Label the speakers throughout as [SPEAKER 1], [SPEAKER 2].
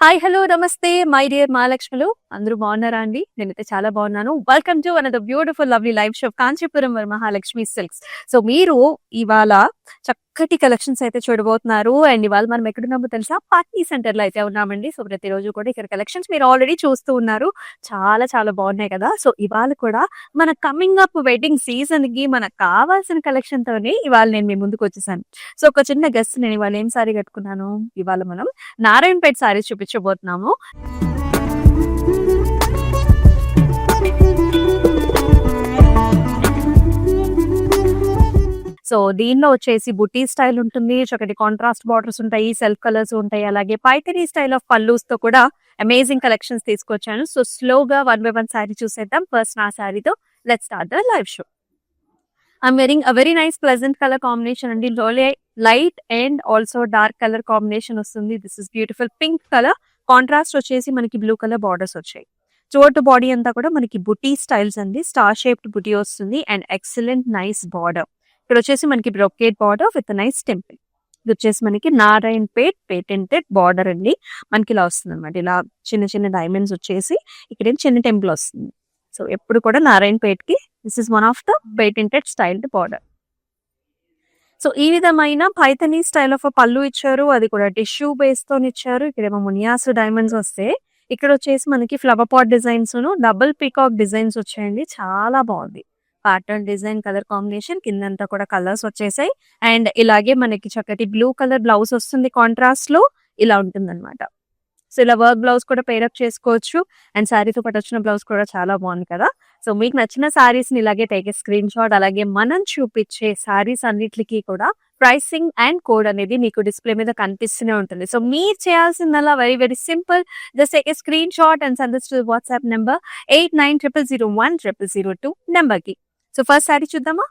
[SPEAKER 1] Hi hello నమస్తే my dear మహాలక్ష్ములు అందరూ బాగున్నారా అండి? నేనైతే చాలా బాగున్నాను. Welcome to another beautiful lovely live show Kanchipuram Mahalakshmi silks. So మీరు ఇవాళ చక్కటి కలెక్షన్స్ అయితే చూడబోతున్నారు. అండ్ ఇవాళ మనం ఎక్కడున్నామో తెలుసా? పార్టీ సెంటర్ లో అయితే ఉన్నామండి. సో ప్రతిరోజు కూడా ఇక్కడ కలెక్షన్స్ మీరు ఆల్రెడీ చూస్తూ ఉన్నారు. చాలా చాలా బాగున్నాయి కదా. సో ఇవాళ కూడా మన కమింగ్ అప్ వెడ్డింగ్ సీజన్ కి మనకు కావాల్సిన కలెక్షన్ తోనే ఇవాళ నేను మీ ముందుకు వచ్చేసాను. సో ఒక చిన్న గెస్ట్, నేను ఇవాళ ఏం సారీ కట్టుకున్నాను? ఇవాళ మనం నారాయణపేట సారీస్ చూపించబోతున్నాము. సో దీనిలో వచ్చేసి బుటీ స్టైల్ ఉంటుంది, చక్కటి కాంట్రాస్ట్ బార్డర్స్ ఉంటాయి, సెల్ఫ్ కలర్స్ ఉంటాయి, అలాగే పైథనీ స్టైల్ ఆఫ్ పల్లూస్ తో కూడా అమేజింగ్ కలెక్షన్స్ తీసుకొచ్చాను. సో స్లోగా వన్ బై వన్ సారీ చూసేద్దాం. ఫస్ట్ నా సారీతో let's start the live show. I'm wearing a very nice pleasant color combination and light and also dark color combination వస్తుంది. This is beautiful pink color. Contrast వచ్చేసి మనకి blue colour borders వచ్చాయి. Throughout body అంతా కూడా మనకి బుటీ styles అండి. Star shaped బుటీ వస్తుంది and excellent nice border. ఇక్కడ వచ్చేసి మనకి brocade border with nice temple. ఇది వచ్చేసి మనకి నారాయణపేట్ పేటెంటెడ్ బార్డర్ అండి. మనకి ఇలా వస్తుంది అనమాట. ఇలా చిన్న చిన్న డైమండ్స్ వచ్చేసి ఇక్కడ చిన్న టెంపుల్ వస్తుంది. సో ఎప్పుడు కూడా నారాయణపేట్ కి this is one of the patented styled border. So ఈ విధమైన పైథనీ స్టైల్ ఆఫ్ పళ్ళు ఇచ్చారు, అది కూడా టిష్యూ బేస్ తో ఇచ్చారు. ఇక్కడేమో మునియాస్ డైమండ్స్ వస్తే, ఇక్కడ వచ్చేసి మనకి flower pot designs double peacock designs వచ్చాయండి. చాలా బాగుంది ప్యాటర్న్ డిజైన్, కలర్ కాంబినేషన్. కిందంతా కూడా కలర్స్ వచ్చేసాయి అండ్ ఇలాగే మనకి చక్కటి బ్లూ కలర్ బ్లౌజ్ వస్తుంది. కాంట్రాస్ట్ లో ఇలా ఉంటుంది అనమాట. సో ఇలా వర్క్ బ్లౌజ్ కూడా పేరప్ చేసుకోవచ్చు అండ్ శారీతో పాటు వచ్చిన బ్లౌజ్ కూడా చాలా బాగుంది కదా. సో మీకు నచ్చిన శారీస్ ని ఇలాగే టేక్ ఏ స్క్రీన్ షాట్. అలాగే మనం చూపించే శారీస్ అన్నిటికీ కూడా ప్రైసింగ్ అండ్ కోడ్ అనేది మీకు డిస్ప్లే మీద కనిపిస్తూనే ఉంటుంది. సో మీరు చేయాల్సిందల్లా very very simple. Just take a screen shot and send this to WhatsApp number 8900010002 number కి. సో ఫస్ట్ శారీ చూద్దామా.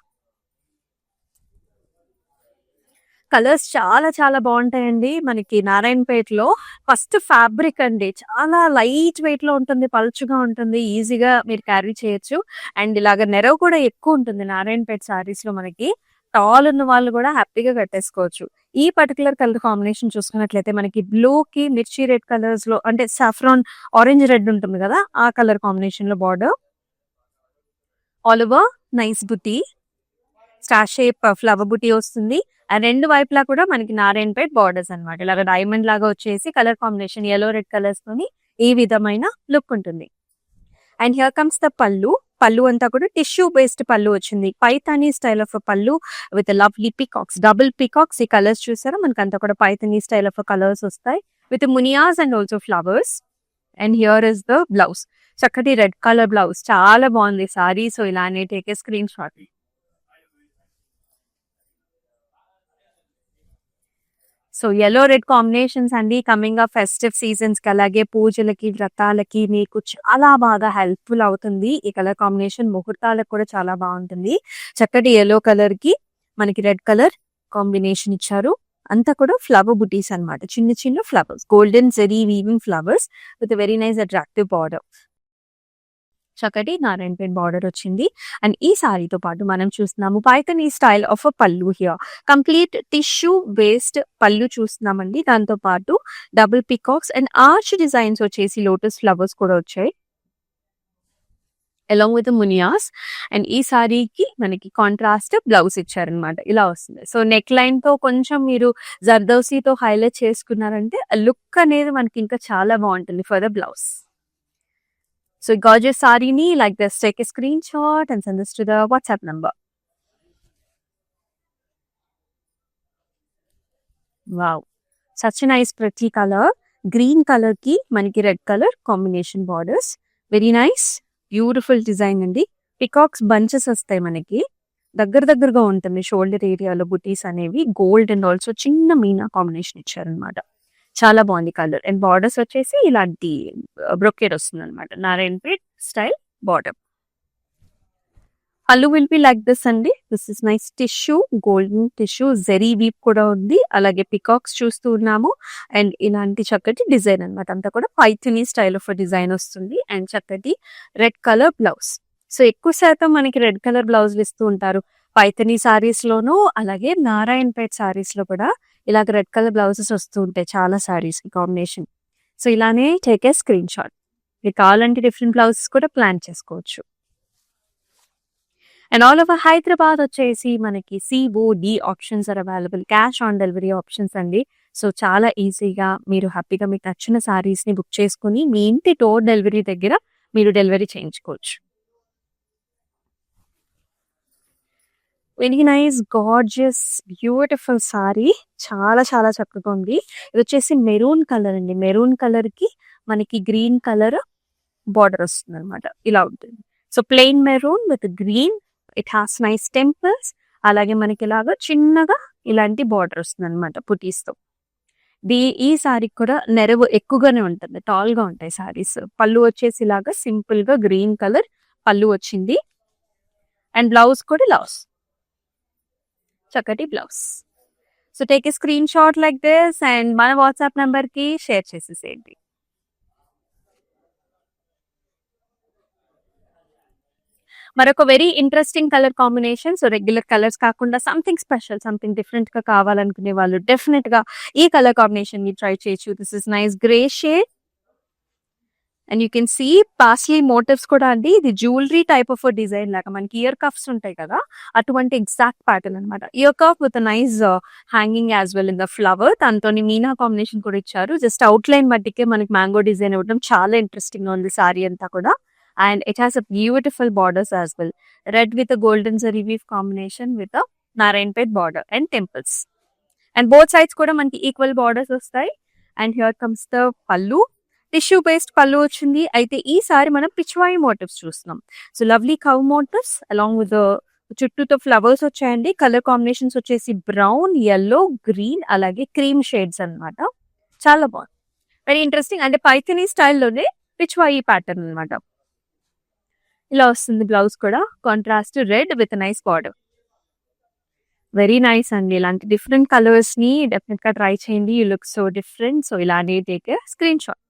[SPEAKER 1] కలర్స్ చాలా చాలా బాగుంటాయండి. మనకి నారాయణపేటలో ఫస్ట్ ఫ్యాబ్రిక్ అండి, చాలా లైట్ వెయిట్ లో ఉంటుంది, పలుచుగా ఉంటుంది, ఈజీగా మీరు క్యారీ చేయొచ్చు. అండ్ ఇలాగ నెరవ్ కూడా ఎక్కువ ఉంటుంది నారాయణపేట సారీస్ లో. మనకి టాల్ ఉన్న వాళ్ళు కూడా హ్యాపీగా కట్టేసుకోవచ్చు. ఈ పర్టికులర్ కలర్ కాంబినేషన్ చూసుకున్నట్లయితే మనకి బ్లూ కి మిర్చి రెడ్ కలర్స్ లో, అంటే సాఫ్రాన్ ఆరెంజ్ రెడ్ ఉంటుంది కదా, ఆ కలర్ కాంబినేషన్ లో బార్డర్. ఆల్ ఓవర్ నైస్ బుటీ, స్టార్ షేప్ ఫ్లవర్ బుటీ వస్తుంది. అండ్ రెండు వైపులా కూడా మనకి నారాయణపేట్ బార్డర్స్ అనమాట. ఇలాగ డైమండ్ లాగా వచ్చేసి colour combination yellow red colours తోని ఈ విధమైన లుక్ ఉంటుంది. అండ్ హియర్ కమ్స్ ద పళ్ళు. పళ్ళు అంతా కూడా టిష్యూ బేస్డ్ పళ్ళు వచ్చింది. పైథానీ స్టైల్ ఆఫ్ పళ్ళు with lovely peacocks, double peacocks. ఈ కలర్స్ చూసారా, మనకి అంతా కూడా పైథానీ స్టైల్ ఆఫ్ కలర్స్ వస్తాయి with మునియాస్ and also flowers. And here is the blouse, చక్కటి రెడ్ కలర్ బ్లౌజ్. చాలా బాగుంది సారీ. సో ఇలానే take a screen shot. So yellow red combinations అండి. కమింగ్ ఆఫ్ ఫెస్టివ్ సీజన్స్ కి, అలాగే పూజలకి, వ్రతాలకి మీకు చాలా బాగా హెల్ప్ఫుల్ అవుతుంది ఈ కలర్ కాంబినేషన్. ముహూర్తాలకు కూడా చాలా బాగుంటుంది. చక్కటి ఎల్లో కలర్ కి మనకి రెడ్ కలర్ కాంబినేషన్ ఇచ్చారు. అంతా కూడా ఫ్లవర్ బుటీస్ అన్నమాట, చిన్న చిన్న flowers, golden zari weaving flowers with very nice attractive border. చక్కటి నారాయణపేట్ బార్డర్ వచ్చింది. అండ్ ఈ సారీతో పాటు మనం చూస్తున్నాము పైథనీ స్టైల్ ఆఫ్ పళ్ళు. హియర్ కంప్లీట్ టిష్యూ బేస్డ్ పళ్ళు చూస్తున్నామండి. దాంతో పాటు double peacocks and arch designs వచ్చేసి లోటస్ ఫ్లవర్స్ కూడా వచ్చాయి అలాంగ్ విత్ మునియాస్. అండ్ ఈ సారీకి మనకి కాంట్రాస్ట్ బ్లౌజ్ ఇచ్చారనమాట. ఇలా వస్తుంది. సో నెక్ లైన్ తో కొంచెం మీరు జర్దోసీతో హైలైట్ చేసుకున్నారంటే లుక్ అనేది మనకి ఇంకా చాలా బాగుంటుంది for the blouse. So gorgeous saree ni like this, take a screenshot and send this to the WhatsApp number. Wow, such a nice pretty color. Green color ki maniki red color combination borders. Very nice, beautiful design andi. Peacocks bunches vastayi maniki. దగ్గరగా ఉంటుంది shoulder ఏరియాలో బుటీస్ అనేవి. Gold and also చిన్న Meena combination ఇచ్చారనమాట. చాలా బాగుంది colour. And borders వచ్చేసి ఇలాంటి బ్రొకేట్ వస్తుంది అనమాట, Narayanpet style border. Pallu will be like this అండి. This is nice tissue, golden tissue, zari weave కూడా ఉంది. అలాగే పికాక్స్ చూస్తూ ఉన్నాము. అండ్ ఇలాంటి చక్కటి డిజైన్ అనమాట. అంతా కూడా పైథనీ స్టైల్ ఆఫ్ డిజైన్ వస్తుంది. అండ్ చక్కటి రెడ్ కలర్ బ్లౌజ్. సో ఎక్కువ శాతం మనకి రెడ్ కలర్ బ్లౌజ్లు ఇస్తూ ఉంటారు పైథనీ సారీస్ లోను, అలాగే నారాయణపేట్ సారీస్ లో కూడా ఇలాగ రెడ్ కలర్ బ్లౌజెస్ వస్తూ ఉంటాయి చాలా సారీస్ కాంబినేషన్. సో ఇలానే టేక్ ఏ స్క్రీన్ షాట్. మీకు కావాలంటే డిఫరెంట్ బ్లౌజెస్ కూడా ప్లాన్ చేసుకోవచ్చు. అండ్ ఆల్ ఓవర్ హైదరాబాద్ వచ్చేసి మనకి COD options are available, cash on delivery options అండి. సో చాలా ఈజీగా మీరు హ్యాపీగా మీకు నచ్చిన సారీస్ని బుక్ చేసుకుని మీ ఇంటి డోర్ డెలివరీ దగ్గర మీరు డెలివరీ చేయించుకోవచ్చు. Very nice gorgeous beautiful sorry, చాలా చాలా చక్కగా ఉంది. ఇది వచ్చేసి మెరూన్ కలర్ అండి. మెరూన్ కలర్ కి మనకి గ్రీన్ కలర్ బార్డర్ వస్తుంది అనమాట. ఇలా ఉంటుంది. So plain maroon with green, it has nice temples. అలాగే మనకి ఇలాగా చిన్నగా ఇలాంటి బార్డర్ వస్తుంది అనమాట పుటీస్తో. ఈ సారీకి కూడా నెరవు ఎక్కువగానే ఉంటుంది, టాల్ గా ఉంటాయి సారీస్. పళ్ళు వచ్చేసి ఇలాగా సింపుల్ గా గ్రీన్ కలర్ పళ్ళు వచ్చింది. అండ్ బ్లౌజ్ కూడా బ్లౌజ్, చక్కటి blouse. So take a screen shot like this and మన వాట్సాప్ నెంబర్ కి షేర్ చేసేసేయండి. మరొక very interesting colour combination. So regular colours కాకుండా సంథింగ్ స్పెషల్, సంథింగ్ డిఫరెంట్ గా కావాలనుకునే వాళ్ళు డెఫినెట్ గా ఈ కలర్ కాంబినేషన్ ని ట్రై చేయొచ్చు. This is nice grey shade and you can see paisley motifs కూడా అండి. ఇది జ్యువెలరీ టైప్ ఆఫ్ డిజైన్ లాగా, మనకి ఇయర్ కఫ్స్ ఉంటాయి కదా అటువంటి ఎగ్జాక్ట్ ప్యాటర్న్ అనమాట. Ear cuff with nice hanging as well in the flower. దాంతో మీనా కాంబినేషన్ కూడా ఇచ్చారు. జస్ట్ అవుట్ లైన్ మట్టికే మనకి మ్యాంగో డిజైన్ ఇవ్వడం చాలా ఇంట్రెస్టింగ్ గా ఉంది సారీ అంతా కూడా. And it has a beautiful borders as well. Red with a golden zari weave combination with a Narayanpet border and temples. And both sides kuda manki equal borders vastayi. And here comes the pallu. Tissue based pallu ochindi. Aithe ee sari manam pichwai motifs chustunam. So lovely cow motifs along with the చుట్టూతో flowers వచ్చాయండి. Colour combinations వచ్చేసి brown, yellow, green అలాగే cream shades అన్నమాట. చాలా బాగుంది, very interesting. అంటే Paithani స్టైల్లోనే Pichwai pattern అన్నమాట. ఇలా వస్తుంది బ్లౌజ్ కూడా, contrast red with nice border. Very nice అండి. ఇలాంటి డిఫరెంట్ కలర్స్ ని డెఫినెట్ గా ట్రై చేయండి. You look so different. So ఇలానే టేక్ స్క్రీన్ షాట్.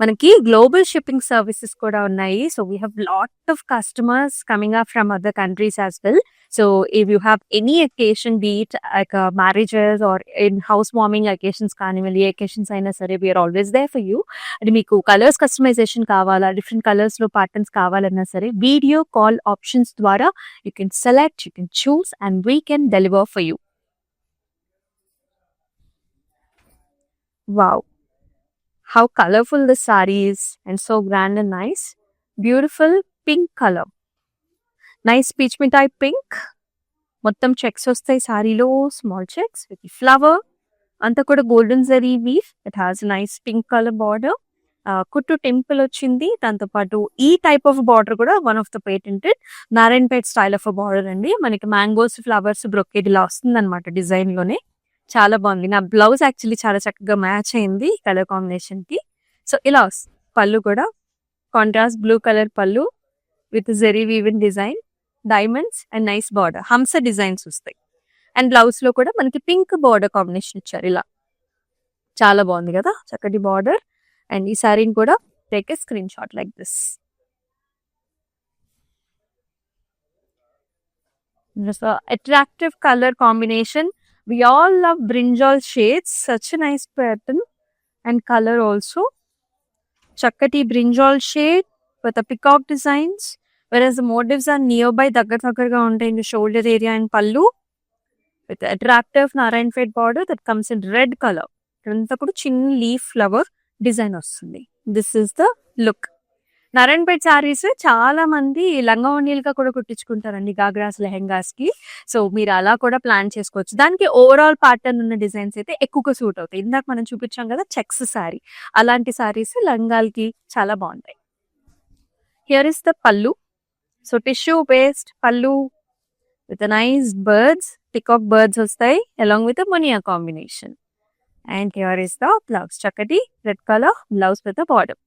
[SPEAKER 1] మనకి గ్లోబల్ షిప్పింగ్ సర్వీసెస్ కూడా ఉన్నాయి. So we have lot of customers coming up from other countries as well. So if you have any occasion, be it like marriages or in house warming occasions కానివ్వండి, ఏ occasions అయినా సరే we are always there for you. అది మీకు colours customization కావాలా, different colours లో patterns కావాలన్నా సరే వీడియో కాల్ ఆప్షన్స్ ద్వారా you can select, you can choose and we can deliver for you. Wow, how colorful the saree is and so grand and nice. Beautiful pink color, nice peach mithai pink. మొత్తం checks వస్తాయి సారీలో, small checks with flower అంతా కూడా golden zari weave. It has nice pink colour border. కుట్టు temple వచ్చింది. దాంతో పాటు ఈ టైప్ ఆఫ్ బార్డర్ కూడా one of the patented Narayanpet style of border అండి. మనకి మ్యాంగోస్, ఫ్లవర్స్, బ్రొకేడ్ ఇలా వస్తుంది అనమాట డిజైన్ లోనే. చాలా బాగుంది. నా బ్లౌజ్ యాక్చువల్లీ చాలా చక్కగా మ్యాచ్ అయింది కలర్ కాంబినేషన్ కి. సో ఇలా వస్తుంది పళ్ళు కూడా, contrast blue colour pallu with zari woven design, diamonds and nice border, హంస డిజైన్స్ వస్తాయి. అండ్ బ్లౌజ్ లో కూడా మనకి పింక్ బార్డర్ కాంబినేషన్ ఇచ్చారు. ఇలా చాలా బాగుంది కదా, చక్కటి బార్డర్. అండ్ ఈ సారీని కూడా take a screen shot like this. Attractive colour combination. We all love brinjal shades, such a nice pattern and color also. Chakkati brinjal shade with the peacock designs, whereas the motifs are nearby, దగ్గరగా ఉంటాయి in the shoulder area and pallu with the attractive Narayanpet border that comes in red color. ఇదంతా కూడా చిన్న leaf flower design వస్తుంది. This is the look. Narayanpet saris చాలా మంది లంగావోణీలుగా కూడా కుట్టించుకుంటారండి గాగ్రాస్, లెహెంగాస్ కి. సో మీరు అలా కూడా ప్లాన్ చేసుకోవచ్చు. దానికి ఓవరాల్ ప్యాటర్న్ ఉన్న డిజైన్స్ అయితే ఎక్కువగా సూట్ అవుతాయి. ఇందాక మనం చూపించాం కదా చెక్స్ శారీ, అలాంటి శారీస్ లంగాలకి చాలా బాగుంటాయి. Here is the pallu. So tissue based pallu with nice birds, peacock birds వస్తాయి along with muniya combination. And here is the blouse, చక్కటి red colour blouse with the border.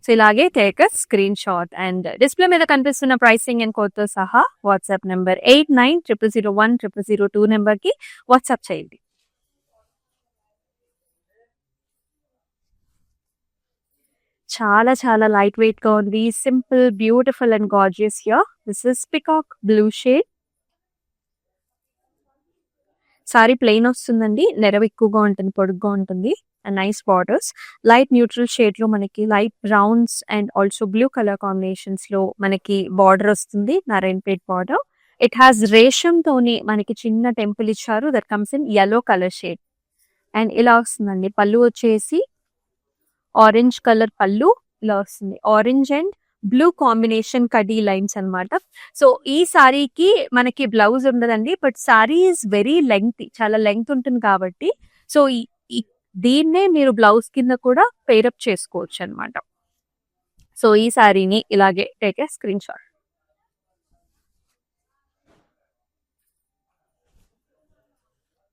[SPEAKER 1] So ఇలాగే take a screenshot and display మీద కనిపిస్తున్న pricing and కోడ్తో సహా WhatsApp number 8900010002 నెంబర్కి WhatsApp చేయండి. చాలా చాలా లైట్ వెయిట్ గా ఉంది, simple, beautiful and gorgeous. Here this is peacock blue shade. Sari plain వస్తుందండి, నెరవ ఎక్కువగా ఉంటుంది, పొడుగ్గా ఉంటుంది. And nice borders. Light neutral షేడ్‌లో మనకి light browns and also blue colour కాంబినేషన్స్‌లో మనకి బార్డర్ వస్తుంది. నారాయణపేట్ బార్డర్. ఇట్ హాస్ రేషంతోని మనకి చిన్న టెంపుల్ ఇచ్చారు. That comes in yellow colour shade. And ఇలా వస్తుందండి. పళ్ళు వచ్చేసి ఆరెంజ్ కలర్ పళ్ళు ఇలా వస్తుంది. ఆరెంజ్ అండ్ బ్లూ కాంబినేషన్ కడీ లైన్స్ అన్నమాట. సో ఈ సారీకి మనకి బ్లౌజ్ ఉండదండి. But sorry is very lengthy. చాలా లెంగ్త్ ఉంటుంది కాబట్టి సో ఈ దీన్నే మీరు బ్లౌజ్ కింద కూడా పేరప్ చేసుకోవచ్చు అన్నమాట. సో ఈ సారీని ఇలాగే టేక్ ఏ స్క్రీన్ షాట్.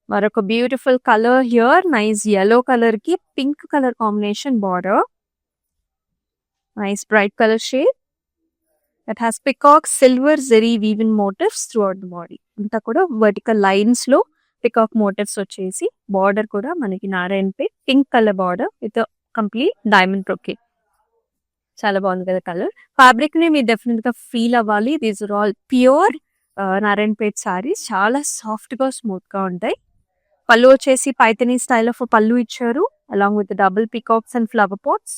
[SPEAKER 1] మరొక beautiful colour here. Nice yellow colour కి pink colour combination border. Nice bright colour shade. It has peacock silver zari weaving motifs throughout the body. అంతా కూడా వర్టికల్ లైన్స్ లో peacock motifs వచ్చేసి border కూడా మనకి Narayanpet pink colour border with complete diamond brocade. చాలా బాగుంది కదా కలర్. ఫ్యాబ్రిక్ ని మీరు డెఫినెట్ గా ఫీల్ అవ్వాలి. These are all pure Narayanpet saris. చాలా సాఫ్ట్ గా స్మూత్ గా ఉంటాయి. పళ్ళు వచ్చేసి పైథనీ స్టైల్ ఆఫ్ పళ్ళు ఇచ్చారు along with double peacocks and flower pots.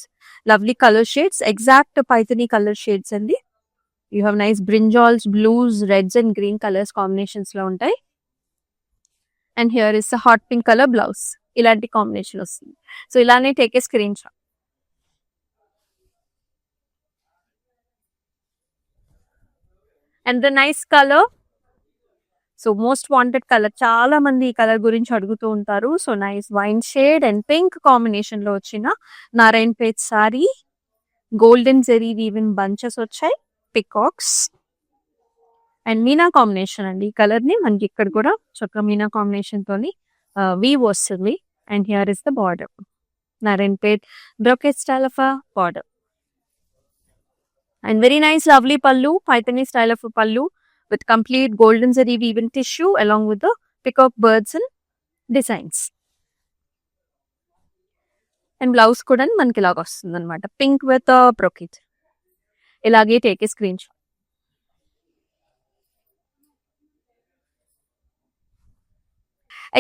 [SPEAKER 1] Lovely colour shades, exact Paithani colour shades అండి. You have nice brinjals, blues, reds and green colours combinations లో ఉంటాయి. And here is hot pink colour blouse. ఇలాంటి combination వస్తుంది. So ఇలానే take a screen shot. And the nice colour. So most wanted colour. చాలా మంది ఈ colour గురించి అడుగుతూ ఉంటారు. So nice wine shade and pink combination లో వచ్చిన Narayanpet sari. Golden zari weaving bunches వచ్చాయి, పికాక్స్ అండ్ మీనా కాంబినేషన్ అండి. ఈ కలర్ ని మనకి ఇక్కడ కూడా చక్కగా మీనా కాంబినేషన్ తోని వీవ్ వస్తుంది. And here is the border. Narayanpet brocade style of a border. And very nice lovely pallu, Paithani style of pallu with complete golden zari weaving tissue along with the peacock birds and designs. And blouse కూడా మనకి ఇలాగ వస్తుంది అనమాట. Pink with brocade. ఇలాగే take a screen shot.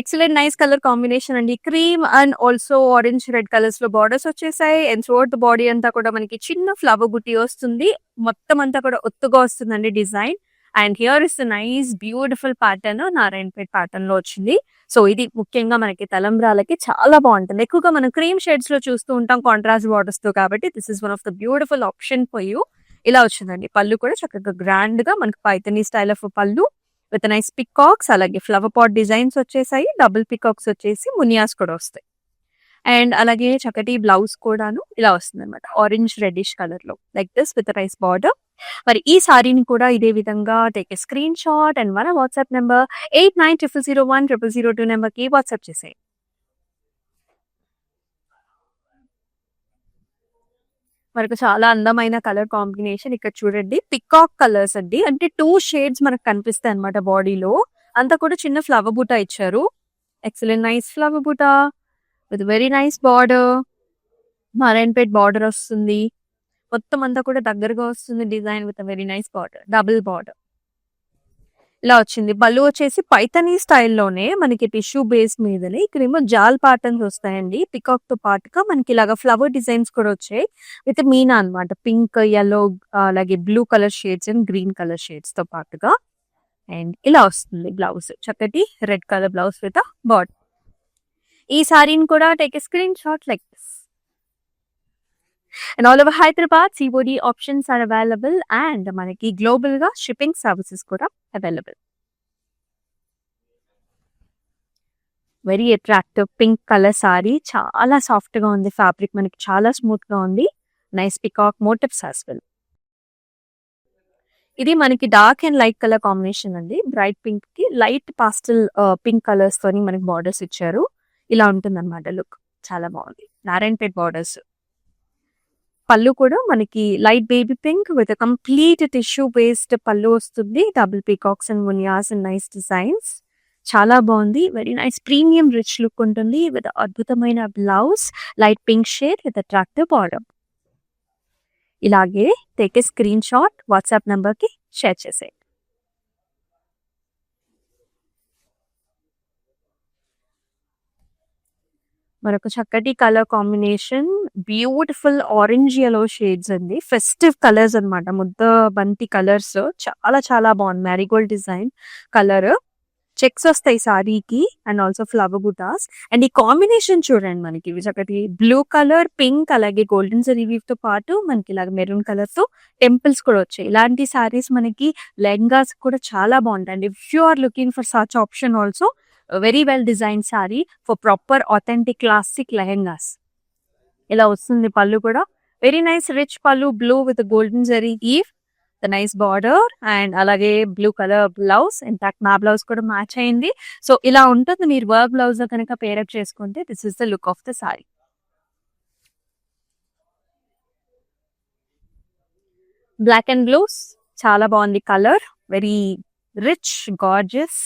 [SPEAKER 1] Excellent nice colour combination అండి. Cream and also orange red colours లో borders వచ్చేసాయి. And throughout the body అంతా కూడా మనకి చిన్న ఫ్లవర్ బుట్టి వస్తుంది. మొత్తం అంతా కూడా ఒత్తుగా వస్తుందండి design. And here is nice beautiful pattern Narayanpet pattern లో వచ్చింది. సో ఇది ముఖ్యంగా మనకి తలంబ్రాలకి చాలా బాగుంటుంది. ఎక్కువగా మనం క్రీమ్ షేడ్స్ లో చూస్తూ ఉంటాం కాంట్రాస్ట్ బార్డర్స్ తో, కాబట్టి this is one of the beautiful option for you. ఇలా వచ్చిందండి. పళ్ళు కూడా చక్కగా గ్రాండ్ గా మనకి పైథనీ స్టైల్ ఆఫ్ పళ్ళు విత్ నైస్ పికాక్స్, అలాగే ఫ్లవర్ పాట్ డిజైన్స్ వచ్చేసాయి. డబుల్ పికాక్స్ వచ్చేసి మునియాస్ కూడా వస్తాయి. అండ్ అలాగే చక్కటి బ్లౌజ్ కూడాను ఇలా వస్తుంది అనమాట. ఆరెంజ్ రెడ్డిష్ కలర్ లో like this with nice border. మరి ఈ సారీని కూడా ఇదే విధంగా take a screen shot and మన వాట్సాప్ నెంబర్ 8900010002 నెంబర్ కి వాట్సాప్ చేసేయండి. మనకు చాలా అందమైన కలర్ కాంబినేషన్ ఇక్కడ చూడండి. పికాక్ కలర్స్ అండి. అంటే 2 షేడ్స్ మనకు కనిపిస్తాయి అనమాట బాడీలో. అంతా కూడా చిన్న ఫ్లవర్ బూటా ఇచ్చారు. ఎక్సలెంట్ నైస్ ఫ్లవర్ బూటా with very nice border. Narayanpet border వస్తుంది. మొత్తం అంతా కూడా దగ్గరగా వస్తుంది design with very nice border, double border ఇలా వచ్చింది. పళ్ళు వచ్చేసి పైథనీ స్టైల్లోనే మనకి టిష్యూ బేస్ మీదనే ఇక్కడేమో జాల్ ప్యాటర్న్స్ వస్తాయండి. పికాక్ తో పాటుగా మనకి ఇలాగా ఫ్లవర్ డిజైన్స్ కూడా వచ్చాయి విత్ మీనా అనమాట. పింక్, yellow, అలాగే blue colour shades and green colour shades తో పాటుగా. అండ్ ఇలా వస్తుంది బ్లౌజ్. చక్కటి red colour blouse with border. ఈ సారీని కూడా take a screen shot like this. And all over Hyderabad, COD options are available and మనకి గ్లోబల్ గా షిప్పింగ్ సర్వీసెస్ కూడా available. Very attractive pink colour sari. చాలా సాఫ్ట్ గా ఉంది. ఫ్యాబ్రిక్ మనకి చాలా స్మూత్ గా ఉంది. Nice peacock motifs as well. ఇది మనకి dark and light colour combination అండి. బ్రైట్ పింక్ కి లైట్ పాస్టల్ పింక్ కలర్స్ తోని మనకి బార్డర్స్ ఇచ్చారు. ఇలా ఉంటుంది అనమాట లుక్. చాలా బాగుంది. నారాయణపేట్ బార్డర్స్. పళ్ళు కూడా మనకి light baby pink with complete tissue based pallu వస్తుంది. Double peacocks and munias and nice designs. చాలా బాగుంది. Very nice premium rich look ఉంటుంది విత్ అద్భుతమైన blouse, light pink shade with attractive border. ఇలాగే take a screen shot, WhatsApp number కి share చేసేయండి. మరొక చక్కటి colour combination. Beautiful orange yellow shades అండి. ఫెస్టివ్ కలర్స్ అన్నమాట. ముద్ద బంతి కలర్స్ చాలా చాలా బాగుంది. Marie Gold design colour. చెక్స్ వస్తాయి సారీకి అండ్ ఆల్సో ఫ్లవర్ బుటాస్. అండ్ ఈ కాంబినేషన్ చూడండి మనకి ఇవి చక్కటి బ్లూ కలర్, పింక్ అలాగే గోల్డెన్ జరీ వీవ్ తో పాటు మనకి ఇలాగ మెరూన్ కలర్ తో టెంపుల్స్ కూడా వచ్చాయి. ఇలాంటి సారీస్ మనకి లెహంగాస్ కూడా చాలా బాగుంటాయండి. If you are looking for such option also very well design sari for proper authentic classic lehengas. ఇలా వస్తుంది పళ్ళు కూడా. Very nice rich pallu, blue with golden zari weave, the nice border and అలాగే బ్లూ కలర్ బ్లౌజ్. ఇన్ఫాక్ట్ నా బ్లౌజ్ కూడా match అయింది. సో ఇలా ఉంటుంది. మీరు వర్క్ బ్లౌజ్ కనుక పేరప్ చేసుకుంటే this is the look of the sari. Black and blues చాలా బాగుంది colour. Very rich, gorgeous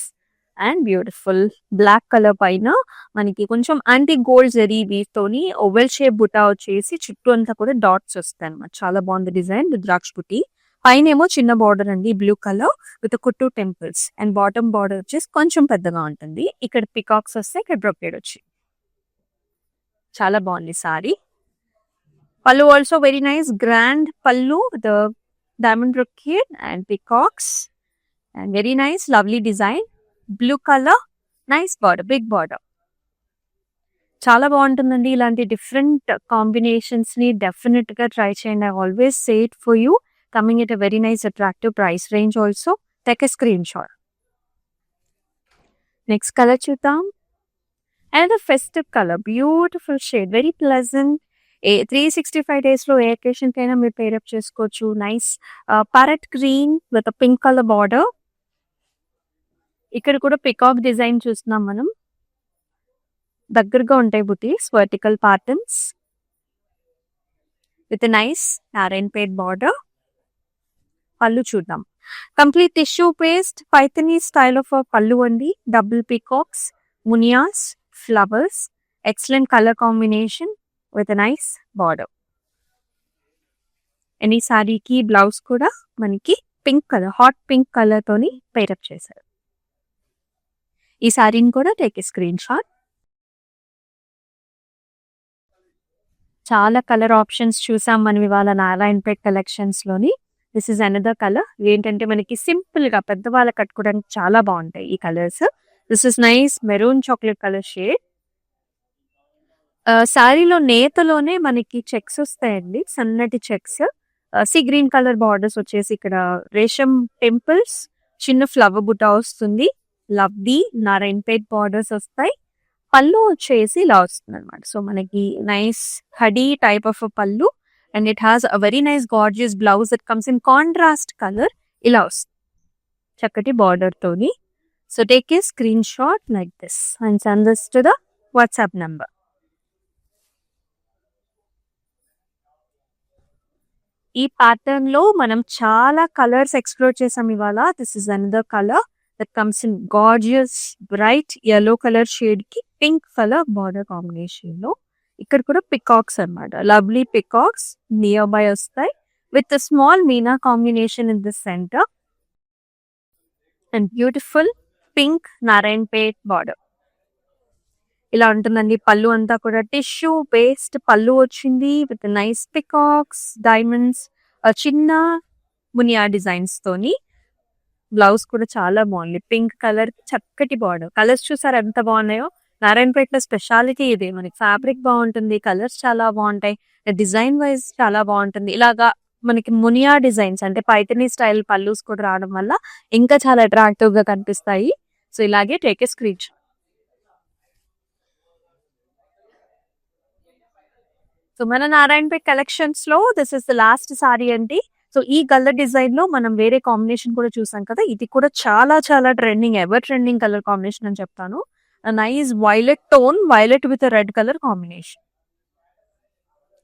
[SPEAKER 1] and beautiful. Black colour పైన మనకి కొంచెం యాంటీ గోల్డ్ జరీ వీవ్ తోని ఓవెల్ షేప్ బుటా వచ్చేసి చుట్టూ అంతా కూడా డాట్స్ వస్తాయి అనమాట. చాలా బాగుంది డిజైన్. రుద్రాక్ష బుట్టి పైన ఏమో చిన్న బార్డర్ అండి, బ్లూ కలర్ విత్ కుట్టు టెంపుల్స్. అండ్ బాటమ్ బార్డర్ వచ్చేసి కొంచెం పెద్దగా ఉంటుంది. ఇక్కడ పికాక్స్ వస్తాయి, ఇక్కడ బ్రొకేడ్ వచ్చి చాలా బాగుంది sari. Pallu also very nice grand pallu with diamond brocade and peacocks and very nice lovely design. Blue colour, nice border, big border. చాలా బాగుంటుందండి. ఇలాంటి డిఫరెంట్ కాంబినేషన్స్ ని డెఫినెట్ గా ట్రై చేయండి. I always say it for you. Coming at a very nice attractive price range also. Take a screenshot. Next colour చూద్దాం. And festive colour, beautiful shade, very pleasant. 365 days లో ఏ occasion కైనా మీరు pair up చేసుకోవచ్చు. Nice parrot green with pink colour border. ఇక్కడ కూడా peacock design చూస్తున్నాం మనం. దగ్గరగా ఉంటాయి బుటీస్, vertical patterns with nice Narayanpet border. Pallu చూద్దాం. కంప్లీట్ టిష్యూ పేస్ట్ పైథనీ స్టైల్ ఆఫ్ పళ్ళు అండి. Double peacocks, munias, flowers, excellent colour combination with nice border. And ఈ సారీకి బ్లౌజ్ కూడా మనకి pink colour, hot pink colour తోని పేరప్ చేశారు. ఈ సారీని కూడా టేక్ ఏ స్క్రీన్ షాట్. చాలా కలర్ ఆప్షన్స్ చూసాం మనం ఇవాళ నారాయణపేట్ కలెక్షన్స్ లోని. This is another colour. ఏంటంటే మనకి సింపుల్ గా పెద్దవాళ్ళ కట్టుకోవడానికి చాలా బాగుంటాయి ఈ colours. This is nice maroon chocolate colour shade. శారీలో నేతలోనే మనకి చెక్స్ వస్తాయండి, సన్నటి checks. Sea green colour borders వచ్చేసి ఇక్కడ రేషం టెంపుల్స్, చిన్న ఫ్లవర్ బుటా వస్తుంది. లవ్లీ నారాయణపేట్ బార్డర్స్ వస్తాయి. పళ్ళు వచ్చేసి ఇలా వస్తుంది అనమాట. సో మనకి నైస్ హడీ టైప్ ఆఫ్ పళ్ళు and it has a very nice gorgeous blouse it comes in contrast colour. ఇలా వస్తుంది చక్కటి బార్డర్ తోని. So take a screen shot like this and send this to the WhatsApp number. ఈ pattern లో మనం చాలా colours explore చేసాం ఇవాళ. This is another colour that comes in gorgeous bright yellow color shade కి పింక్ కలర్ బార్డర్ కాంబినేషన్ లో. ఇక్కడ కూడా పికాక్స్ అన్నమాట, లవ్లీ పికాక్స్ నియర్ బై వస్తాయి with small Meena combination in the centre and beautiful pink Narayanpet border. ఇలా ఉంటుందండి. పళ్ళు అంతా కూడా టిష్యూ బేస్డ్ పళ్ళు వచ్చింది విత్ నైస్ పికాక్స్, డైమండ్స్, చిన్న మునియా డిజైన్స్ తోని. బ్లౌజ్ కూడా చాలా బాగుంది, పింక్ కలర్ చక్కటి బార్డర్. కలర్స్ చూసారు ఎంత బాగున్నాయో. నారాయణపేటలో స్పెషాలిటీ ఇదే, మనకి ఫ్యాబ్రిక్ బాగుంటుంది, కలర్స్ చాలా బాగుంటాయి, డిజైన్ వైజ్ చాలా బాగుంటుంది. ఇలాగా మనకి మునియా డిజైన్స్ అంటే పైథనీ స్టైల్ పల్లూస్ కూడా రావడం వల్ల ఇంకా చాలా అట్రాక్టివ్ గా కనిపిస్తాయి. సో ఇలాగే take a screen shot. So మన నారాయణపేట్ కలెక్షన్స్ లో this is the last sorry అండి. సో ఈ కలర్ డిజైన్ లో మనం వేరే కాంబినేషన్ కూడా చూసాం కదా, ఇది కూడా చాలా చాలా trending, ever trending colour combination అని చెప్తాను. Nice violet tone, violet with red colour combination.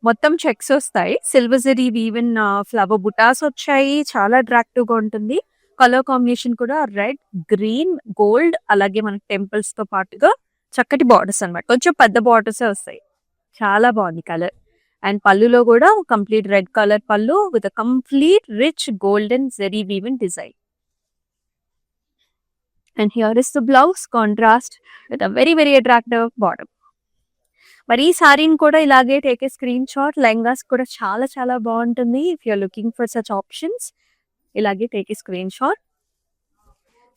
[SPEAKER 1] మొత్తం చెక్స్ వస్తాయి, సిల్వర్ జరీ వీవెన్ ఫ్లవర్ బుటాస్ వచ్చాయి, చాలా అట్రాక్టివ్ గా ఉంటుంది. కలర్ కాంబినేషన్ కూడా రెడ్, గ్రీన్, గోల్డ్, అలాగే మనకి టెంపుల్స్ తో పాటుగా చక్కటి బార్డర్స్ అన్నమాట. కొంచెం పెద్ద బార్డర్స్ వస్తాయి, చాలా బాగుంది కలర్. అండ్ పళ్ళులో కూడా complete red colour pallu with complete rich golden zari woven design. And here is the blouse, contrast with a very very attractive bottom. మరి ఈ సారీని కూడా ఇలాగే take a screen shot. Lehengas కూడా చాలా చాలా బాగుంటుంది. If you are looking for such options ఇలాగే take a screen shot.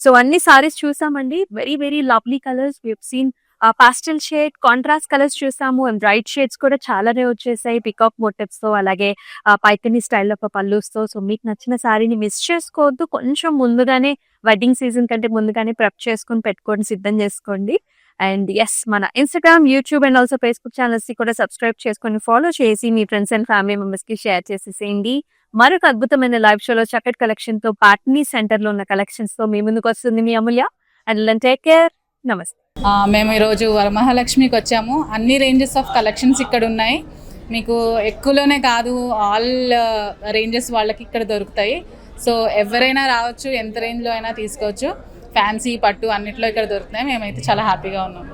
[SPEAKER 1] So అన్ని సారీస్ చూసామండి. Very very lovely colours. We have seen pastel shade, contrast colours చూసాము. అండ్ బ్రైట్ షేడ్స్ కూడా చాలానే వచ్చేసాయి. పికాక్ మోటివ్స్ తో అలాగే పైథనీ స్టైల్ ఆఫ్ పల్లూస్ తో. సో మీకు నచ్చిన సారీని మిస్ చేసుకోవద్దు. కొంచెం ముందుగానే వెడ్డింగ్ సీజన్ కంటే ముందుగానే ప్రెప్ చేసుకొని పెట్టుకోండి, సిద్ధం చేసుకోండి. అండ్ ఎస్, మన Instagram, YouTube and also Facebook channels కి కూడా సబ్స్క్రైబ్ చేసుకొని ఫాలో చేసి మీ ఫ్రెండ్స్ అండ్ ఫ్యామిలీ మెంబర్స్ కి షేర్ చేసేసేయండి. మరొక అద్భుతమైన లైవ్ షోలో చక్కటి కలెక్షన్ తో, పాట్నీ సెంటర్ లో ఉన్న కలెక్షన్స్ తో మీ ముందుకు వస్తుంది మీ అమూల్య. And take care. నమస్తే.
[SPEAKER 2] మేము ఈరోజు వరమహాలక్ష్మికి వచ్చాము. అన్ని రేంజెస్ ఆఫ్ కలెక్షన్స్ ఇక్కడ ఉన్నాయి. మీకు ఎక్కువలోనే కాదు, ఆల్ రేంజెస్ వాళ్ళకి ఇక్కడ దొరుకుతాయి. సో ఎవరైనా రావచ్చు, ఎంత రేంజ్లో అయినా తీసుకోవచ్చు. ఫ్యాన్సీ, పట్టు అన్నిట్లో ఇక్కడ దొరుకుతున్నాయి. మేమైతే చాలా హ్యాపీగా ఉన్నాం.